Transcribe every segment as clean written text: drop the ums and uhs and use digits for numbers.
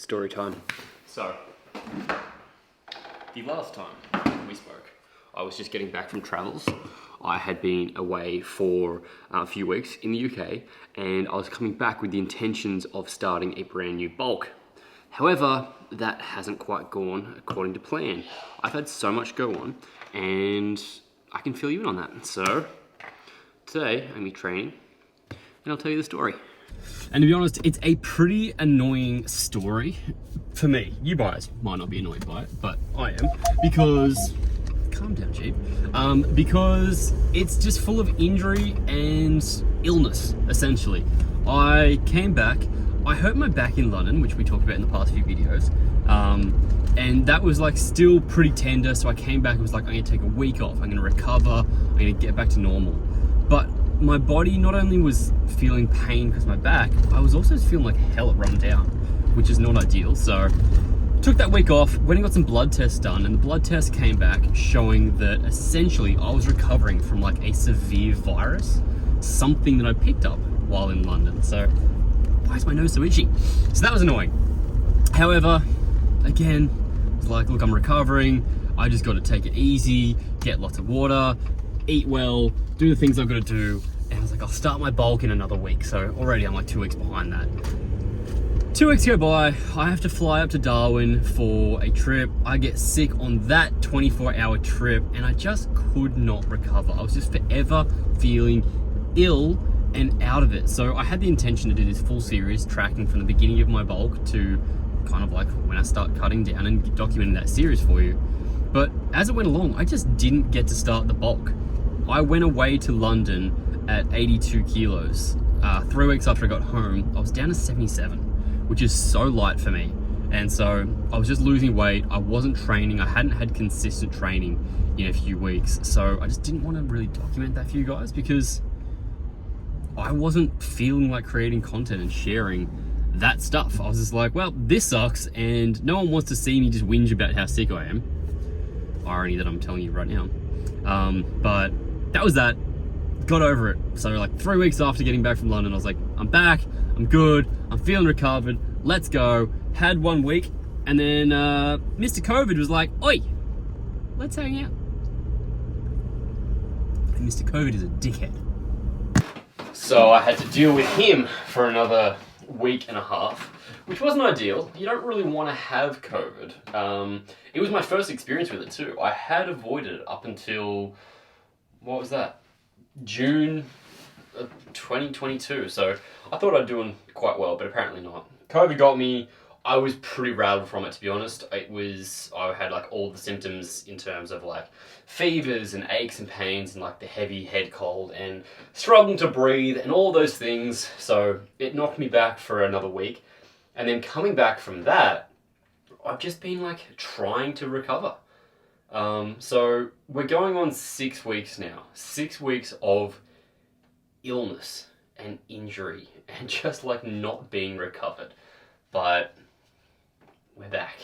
Story time. So, the last time we spoke, I was just getting back from travels. I had been away for a few weeks in the UK, and I was coming back with the intentions of starting a brand new bulk. However, that hasn't quite gone according to plan. I've had so much go on, and I can fill you in on that. So, today I'm going to be training, and I'll tell you the story. And to be honest, it's a pretty annoying story for me. You guys might not be annoyed by it, but I am, because, calm down, Jeep, because it's just full of injury and illness, essentially. I came back, I hurt my back in London, which we talked about in the past few videos, and that was like still pretty tender, so I came back and was like, I'm gonna take a week off, I'm gonna recover, I'm gonna get back to normal. But my body not only was feeling pain because of my back, I was also feeling like hell at run down, which is not ideal. So took that week off, went and got some blood tests done, and the blood test came back showing that essentially I was recovering from like a severe virus, something that I picked up while in London. So why is my nose so itchy? So that was annoying. However, again, it's like, look, I'm recovering, I just got to take it easy, get lots of water, eat well, do the things I've got to do, and I was like, I'll start my bulk in another week. So already I'm like 2 weeks behind that. 2 weeks go by, I have to fly up to Darwin for a trip. I get sick on that 24-hour trip, and I just could not recover. I was just forever feeling ill and out of it. So I had the intention to do this full series, tracking from the beginning of my bulk to kind of like when I start cutting down and documenting that series for you. But as it went along, I just didn't get to start the bulk. I went away to London at 82 kilos. 3 weeks after I got home, I was down to 77, which is so light for me. And so I was just losing weight. I wasn't training. I hadn't had consistent training in a few weeks. So I just didn't want to really document that for you guys because I wasn't feeling like creating content and sharing that stuff. I was just like, well, this sucks, and no one wants to see me just whinge about how sick I am. Irony that I'm telling you right now. But that was that. Got over it. So like 3 weeks after getting back from London, I was like, I'm back, I'm good, I'm feeling recovered, let's go. Had 1 week, and then Mr. COVID was like, oi, let's hang out. And Mr. COVID is a dickhead. So I had to deal with him for another week and a half, which wasn't ideal. You don't really want to have COVID. It was my first experience with it too. I had avoided it up until, what was that? June of 2022. So I thought I'd doing quite well, but apparently not. COVID got me. I was pretty rattled from it, to be honest. I had like all the symptoms in terms of like fevers and aches and pains and like the heavy head cold and struggling to breathe and all those things. So it knocked me back for another week. And then coming back from that, I've just been like trying to recover. So we're going on 6 weeks now. 6 weeks of illness and injury and just like not being recovered. But we're back.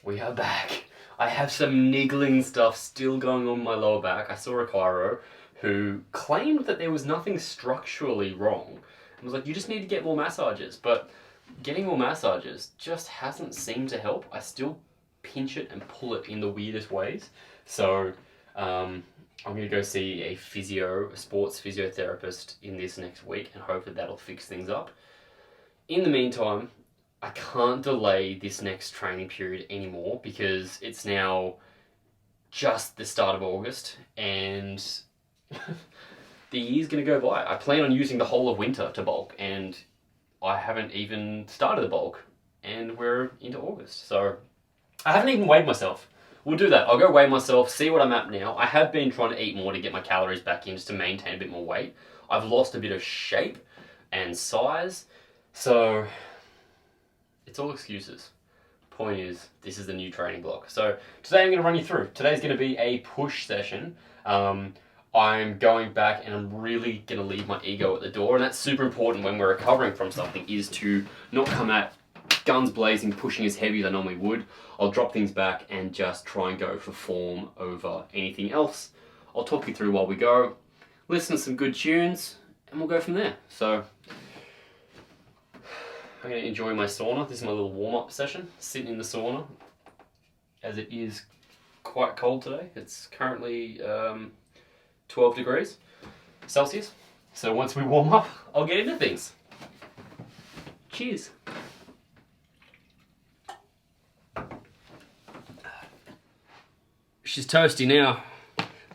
We are back. I have some niggling stuff still going on my lower back. I saw a chiro who claimed that there was nothing structurally wrong. I was like, you just need to get more massages. But getting more massages just hasn't seemed to help. I still pinch it and pull it in the weirdest ways. So I'm going to go see a sports physiotherapist in this next week, and hopefully that'll fix things up. In the meantime, I can't delay this next training period anymore because it's now just the start of August and the year's going to go by. I plan on using the whole of winter to bulk, and I haven't even started the bulk, and we're into August. So I haven't even weighed myself. We'll do that. I'll go weigh myself, see what I'm at now. I have been trying to eat more to get my calories back in just to maintain a bit more weight. I've lost a bit of shape and size, so it's all excuses. Point is, this is the new training block. So today I'm going to run you through. Today's going to be a push session. I'm going back and I'm really going to leave my ego at the door, and that's super important when we're recovering from something, is to not come at guns blazing, pushing as heavy as I normally would. I'll drop things back and just try and go for form over anything else. I'll talk you through while we go, listen to some good tunes, and we'll go from there. So I'm going to enjoy my sauna. This is my little warm-up session, sitting in the sauna, as it is quite cold today. It's currently 12 degrees Celsius. So once we warm up, I'll get into things. Cheers. She's toasty now.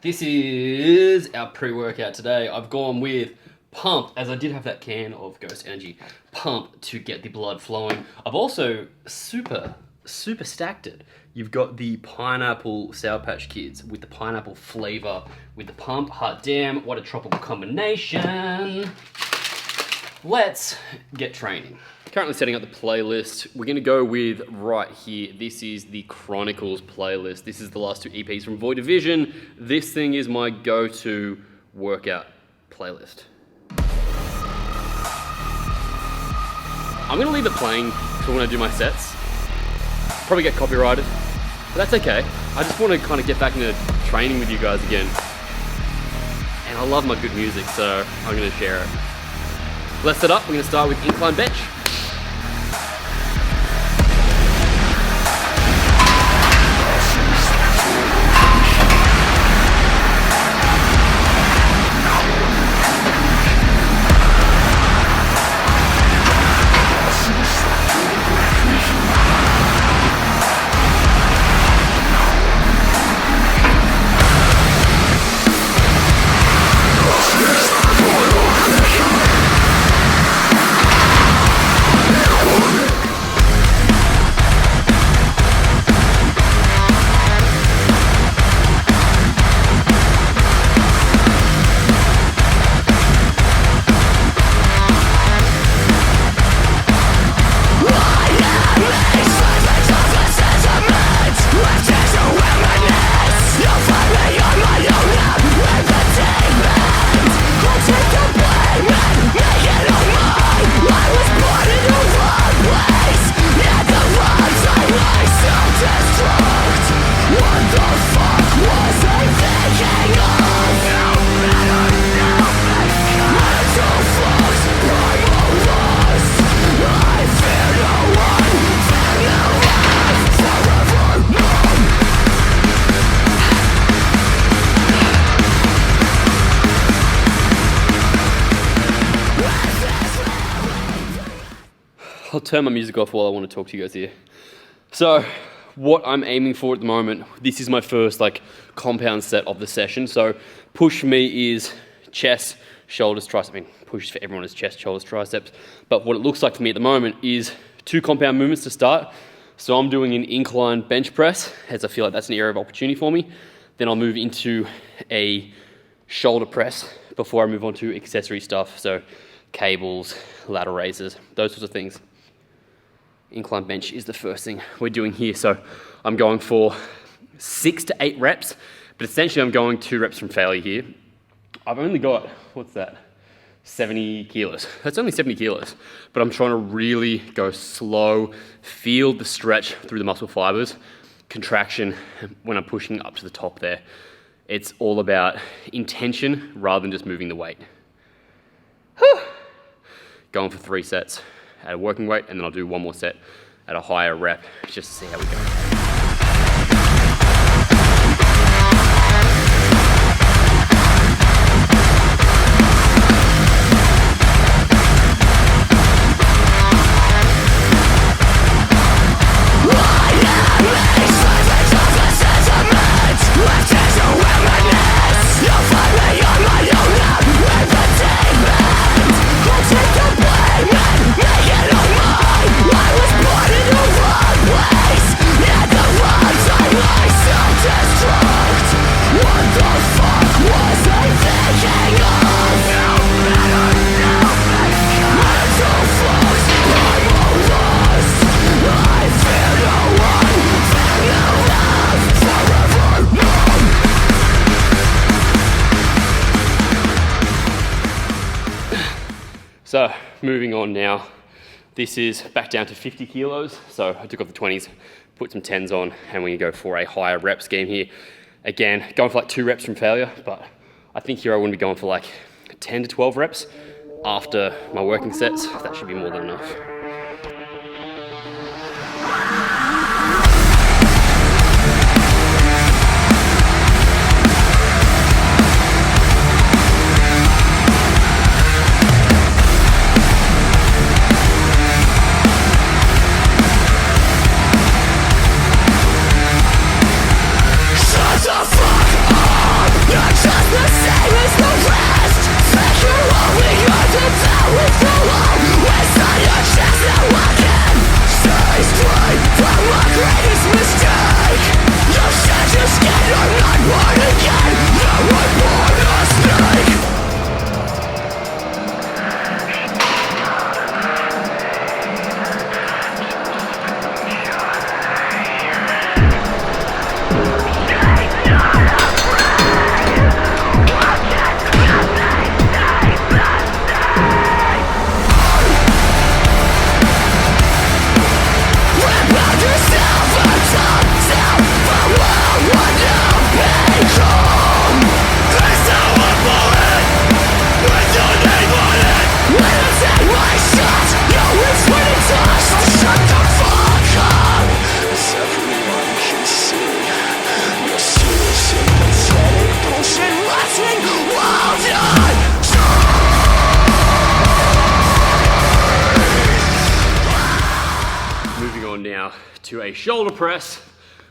This is our pre-workout today. I've gone with Pump, as I did have that can of Ghost Energy. Pump to get the blood flowing. I've also super stacked it. You've got the pineapple Sour Patch Kids with the pineapple flavor with the Pump. Hot damn, what a tropical combination. Let's get training. Currently setting up the playlist. We're gonna go with right here. This is the Chronicles playlist. This is the last 2 EPs from Void Division. This thing is my go-to workout playlist. I'm gonna leave it playing for when I do my sets. Probably get copyrighted, but that's okay. I just wanna kind of get back into training with you guys again. And I love my good music, so I'm gonna share it. Let's set up. We're gonna start with incline bench. I'll turn my music off while I want to talk to you guys here. So, what I'm aiming for at the moment, this is my first compound set of the session. So, push for me is chest, shoulders, triceps. I mean, push for everyone is chest, shoulders, triceps. But what it looks like for me at the moment is 2 compound movements to start. So I'm doing an incline bench press, as I feel like that's an area of opportunity for me. Then I'll move into a shoulder press before I move on to accessory stuff. So cables, lateral raises, those sorts of things. Incline bench is the first thing we're doing here. So I'm going for 6 to 8 reps, but essentially I'm going 2 reps from failure here. I've only got, what's that? 70 kilos. That's only 70 kilos, but I'm trying to really go slow, feel the stretch through the muscle fibers, contraction when I'm pushing up to the top there. It's all about intention rather than just moving the weight. Whew. Going for 3 sets at a working weight, and then I'll do 1 more set at a higher rep just to see how we go. So moving on now, this is back down to 50 kilos. So I took off the 20s, put some 10s on, and we're gonna go for a higher rep scheme here. Again, going for 2 reps from failure, but I think here I wouldn't be going for 10 to 12 reps after my working sets. That should be more than enough. on now to a shoulder press.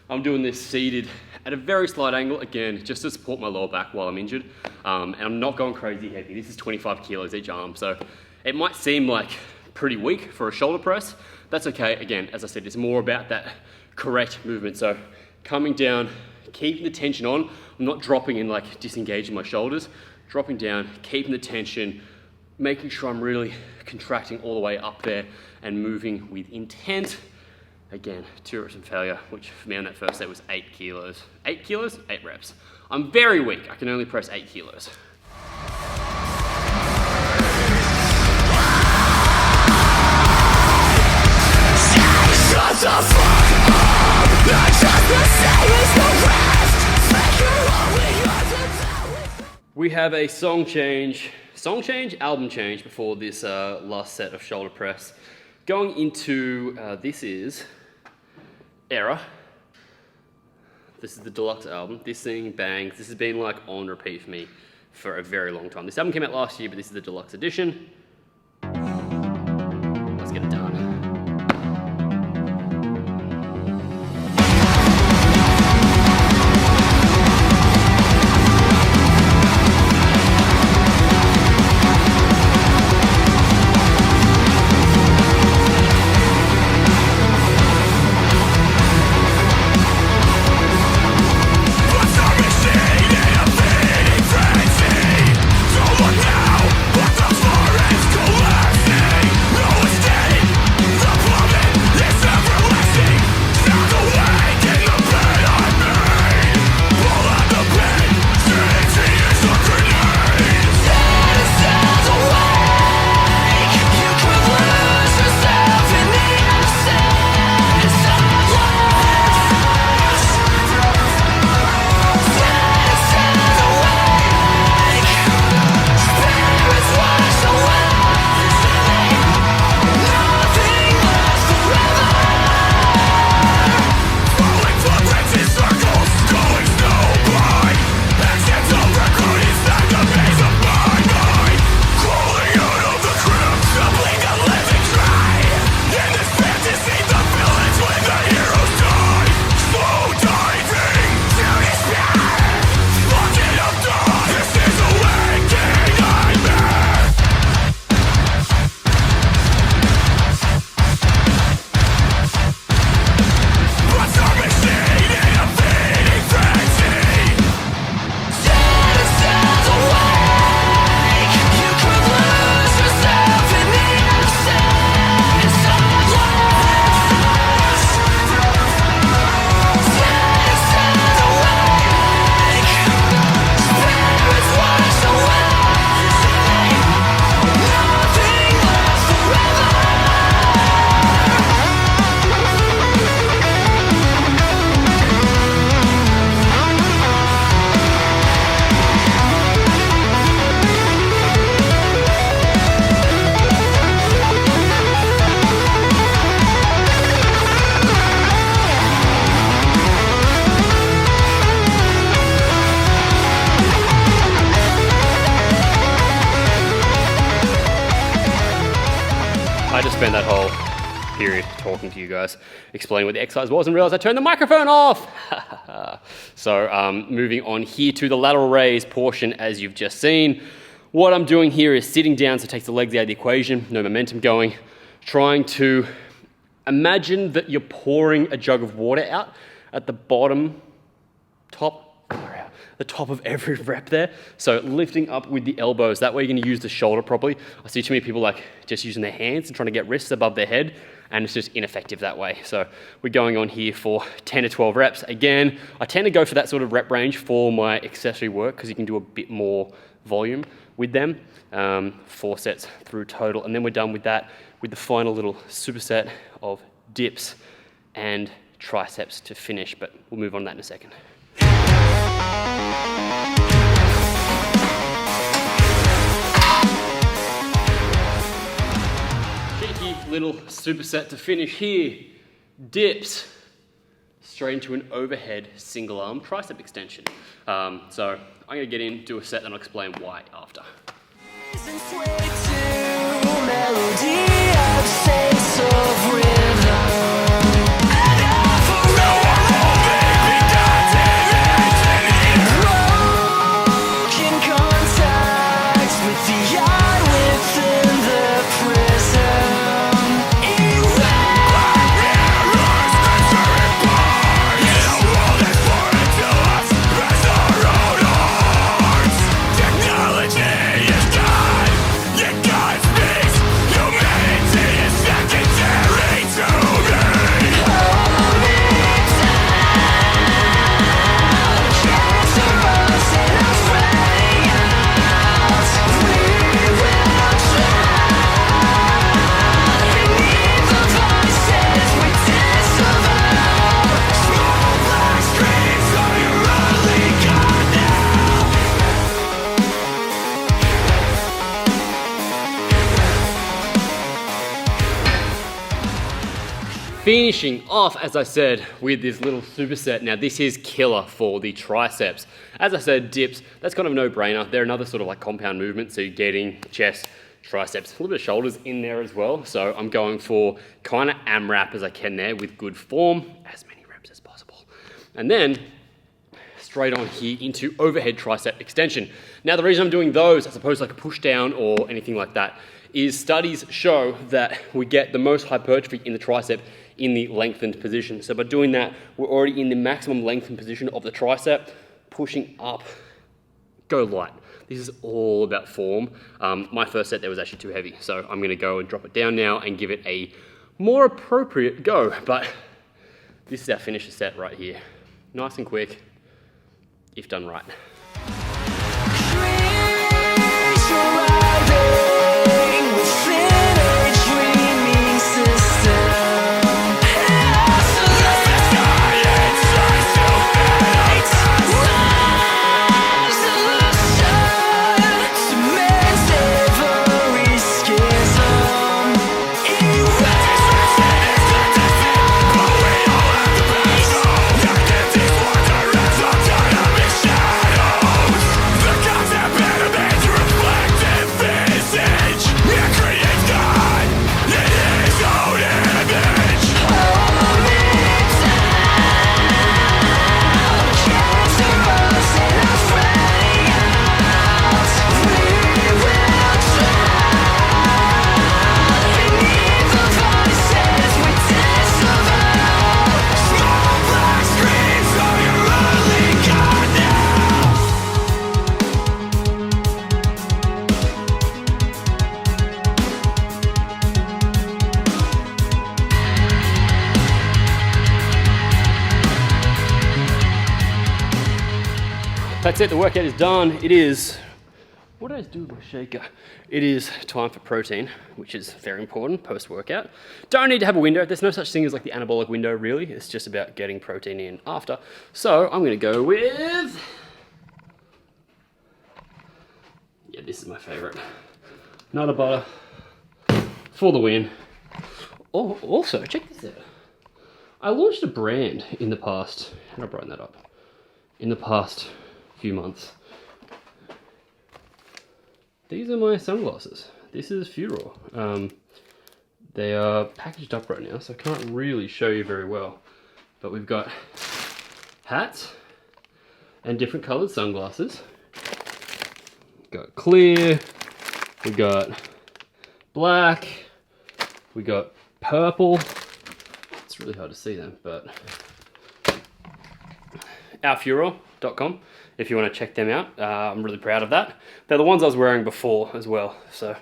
I'm doing this seated at a very slight angle, again, just to support my lower back while I'm injured. And I'm not going crazy heavy. This is 25 kilos each arm, so it might seem like pretty weak for a shoulder press. That's okay. Again, as I said, it's more about that correct movement. So coming down, keeping the tension on. I'm not dropping and like disengaging my shoulders. Dropping down, keeping the tension, making sure I'm really contracting all the way up there and moving with intent. Again, 2 reps and failure, which for me on that first set was 8 kilos. 8 kilos, 8 reps. I'm very weak. I can only press 8 kilos. Shut the fuck up! Not just the same as the rest! Make your own. We have a song change, album change before this last set of shoulder press. Going into, this is Era. This is the deluxe album. This thing bangs. This has been like on repeat for me for a very long time. This album came out last year, but this is the deluxe edition. Let's get it done. I just spent that whole period talking to you guys, explaining what the exercise was, and realized I turned the microphone off. So moving on here to the lateral raise portion, as you've just seen. What I'm doing here is sitting down, so it takes the legs out of the equation, no momentum going, trying to imagine that you're pouring a jug of water out at the bottom, the top of every rep there. So lifting up with the elbows, that way you're gonna use the shoulder properly. I see too many people like just using their hands and trying to get wrists above their head, and it's just ineffective that way. So we're going on here for 10 to 12 reps. Again, I tend to go for that sort of rep range for my accessory work because you can do a bit more volume with them. 4 sets through total, and then we're done with that with the final little superset of dips and triceps to finish, but we'll move on to that in a second. Cheeky little superset to finish here. Dips straight into an overhead single arm tricep extension. So I'm going to get in, do a set, and I'll explain why after. Melody of sense of rhythm. finishing off, as I said, with this little superset. Now this is killer for the triceps. As I said, dips, that's kind of a no-brainer. They're another sort of like compound movement, so you're getting chest, triceps, a little bit of shoulders in there as well. So I'm going for kind of AMRAP as I can there with good form, as many reps as possible. And then straight on here into overhead tricep extension. Now the reason I'm doing those as opposed to like a push down or anything like that is studies show that we get the most hypertrophy in the tricep in the lengthened position. So by doing that, we're already in the maximum lengthened position of the tricep, pushing up, go light. This is all about form. My first set there was actually too heavy, so I'm gonna go and drop it down now and give it a more appropriate go. But this is our finisher set right here. Nice and quick, if done right. That's it, the workout is done. It is, what did I do with my shaker? It is time for protein, which is very important post-workout. Don't need to have a window. There's no such thing as like the anabolic window, really. It's just about getting protein in after. So I'm gonna go with, yeah, this is my favorite. Nut butter for the win. Oh, also, check this out. I launched a brand in the past, and I'll brighten that up, in the past few months. These are my sunglasses. This is Furor. They are packaged up right now, so I can't really show you very well. But we've got hats and different colored sunglasses. We've got clear, we got black, we got purple. It's really hard to see them, but ourfuror.com if you want to check them out. I'm really proud of that. They're the ones I was wearing before as well, so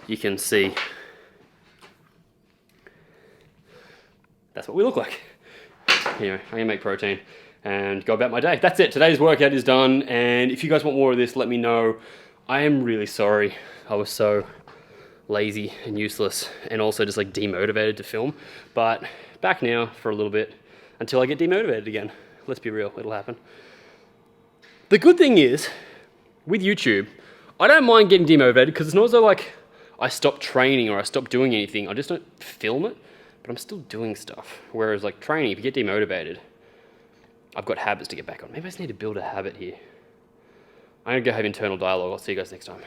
you can see that's what we look like. Anyway, I'm gonna make protein and go about my day. That's it, today's workout is done, and if you guys want more of this, let me know. I am really sorry I was so lazy and useless and also just like demotivated to film, but back now for a little bit until I get demotivated again. Let's be real, it'll happen. The good thing is, with YouTube, I don't mind getting demotivated because it's not as though like I stopped training or I stopped doing anything. I just don't film it, but I'm still doing stuff. Whereas like training, if you get demotivated, I've got habits to get back on. Maybe I just need to build a habit here. I'm gonna go have internal dialogue. I'll see you guys next time.